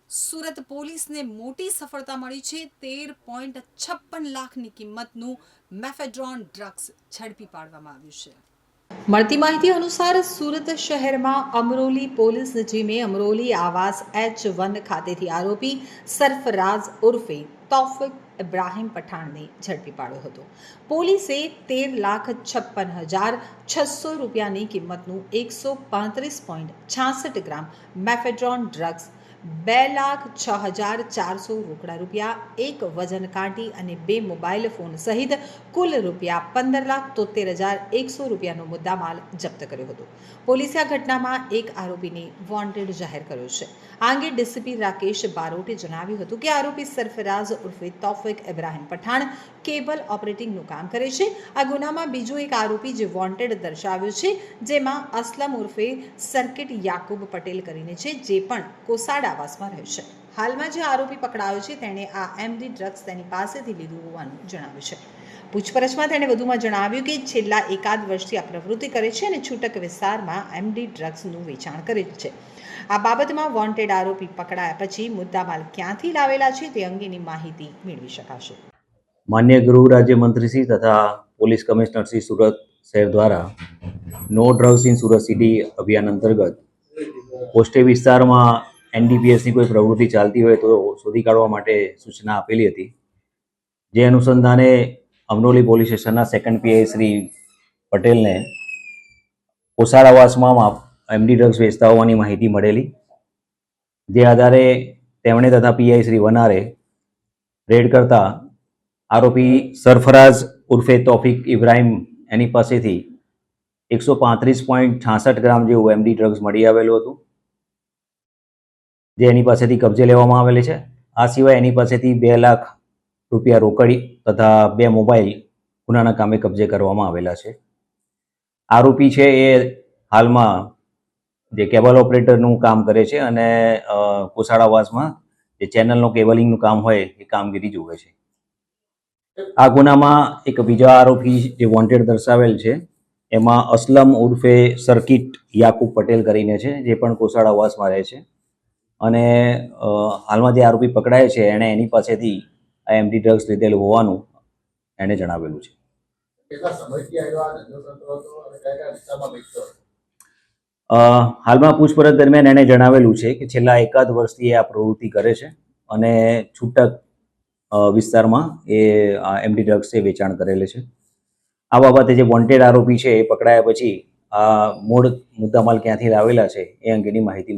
સુરત પોલીસને મોટી સફળતા મળી છે। 13.56 લાખની કિંમતનું મેફેડ્રોન ડ્રગ્સ ઝડપી પાડવામાં આવ્યું છે। મળતી માહિતી અનુસાર સુરત શહેરમાં અમરોલી પોલીસ ટીમે અમરોલી આવાસ H1 ખાતેથી આરોપી સરફરાઝ ઉર્ફે તૌફિક ઇબ્રાહિમ પઠાણને ઝડપી પાડ્યો હતો। પોલીસે 13,56,600 રૂપિયાની કિંમતનું 135.66 ગ્રામ મેફેડ્રોન ડ્રગ્સ, 2,06,400 રોકડા રૂપિયા, એક વજન કાંટી અને 2 મોબાઈલ ફોન સહિત કુલ રૂપિયા 15,73,100 રૂપિયાનો મુદ્દામાલ જપ્ત કર્યો હતો। પોલીસે આ ઘટનામાં એક આરોપીને વોન્ટેડ જાહેર કર્યો છે। આ અંગે ડીસીપી રાકેશ બારોટે જણાવ્યું હતું કે આરોપી સરફરાઝ ઉર્ફે તૌફિક ઇબ્રાહિમ પઠાણ કેબલ ઓપરેટિંગનું કામ કરે છે। આ ગુનામાં બીજો એક આરોપી જે વોન્ટેડ દર્શાવ્યો છે, જેમાં અસલમ ઉર્ફે સર્કિટ યાકુબ પટેલ કરીને છે, જે પણ કોસાડ આવાસમાં રહે છે। હાલમાં જે આરોપી પકડાયો છે તેણે આ એમડી ડ્રગ્સ તેની પાસેથી લીધું હોવાનું જણાવ્યું છે। પૂછપરછમાં તેણે વધુમાં જણાવ્યું કે છેલ્લા એકાદ વર્ષથી આ પ્રવૃત્તિ કરે છે અને છૂટક વિસ્તારમાં એમડી ડ્રગ્સનું વેચાણ કરે છે। આ બાબતમાં વોન્ટેડ આરોપી પકડાયા પછી મુદ્દામાલ ક્યાંથી લાવેલા છે તે અંગેની માહિતી મેળવી શકાશે। માન્ય ગૃહ રાજ્યમંત્રી શ્રી તથા પોલીસ કમિશનર શ્રી સુરત શહેર દ્વારા no drugs in Surat city અભિયાન અંતર્ગત પોસ્ટે વિસ્તારમાં એનડીપીએસની કોઈ પ્રવૃત્તિ ચાલતી હોય તો શોધી કાઢવા માટે સૂચના આપેલી હતી। જે અનુસંધાને અમરોલી પોલીસ સ્ટેશનના સેકન્ડ પીઆઈ શ્રી પટેલને કોસાડ આવાસમાં એમડી ડ્રગ્સ વેચતા હોવાની માહિતી મળેલી। જે આધારે તેમણે તથા પીઆઈ શ્રી વનારે રેડ કરતા આરોપી સરફરાઝ ઉર્ફે તૌફિક ઇબ્રાહિમ એની પાસેથી 135.66 ગ્રામ જેવું એમડી ડ્રગ્સ મળી આવેલું હતું, જે એની પાસેથી કબજે લેવામાં આવેલી છે। આ સિવાય એની પાસેથી 2 લાખ રૂપિયા રોકડી તથા 2 મોબાઈલ ગુનાના કામે કબજે કરવામાં આવેલા છે। આરોપી છે એ હાલમાં જે કેબલ ઓપરેટરનું કામ કરે છે અને કોસાડ આવાસમાં જે ચેનલનું કેબલિંગનું કામ હોય એ કામગીરી જુએ છે। આ ગુનામાં એક બીજા આરોપી જે વોન્ટેડ દર્શાવેલ છે એમાં અસલમ ઉર્ફે સર્કિટ યાકુબ પટેલ કરીને છે, જે પણ કોસાડ આવાસમાં રહે છે અને હાલમાં જે આરોપી પકડાય છે એણે એની પાસેથી આ એમડી ડ્રગ્સ લીધેલું હોવાનું એણે જણાવેલું છે। હાલમાં પૂછપરછ દરમિયાન એણે જણાવેલું છે કે છેલ્લા એકાદ વર્ષથી આ પ્રવૃત્તિ કરે છે અને છૂટક વિસ્તારમાં એ એમડી ડ્રગ્સ વેચાણ કરેલે છે। આ બાબતે જે વોન્ટેડ આરોપી છે એ પકડાયા પછી આ મૂળ મુદ્દામાલ ક્યાંથી લાવેલા છે એ અંગેની માહિતી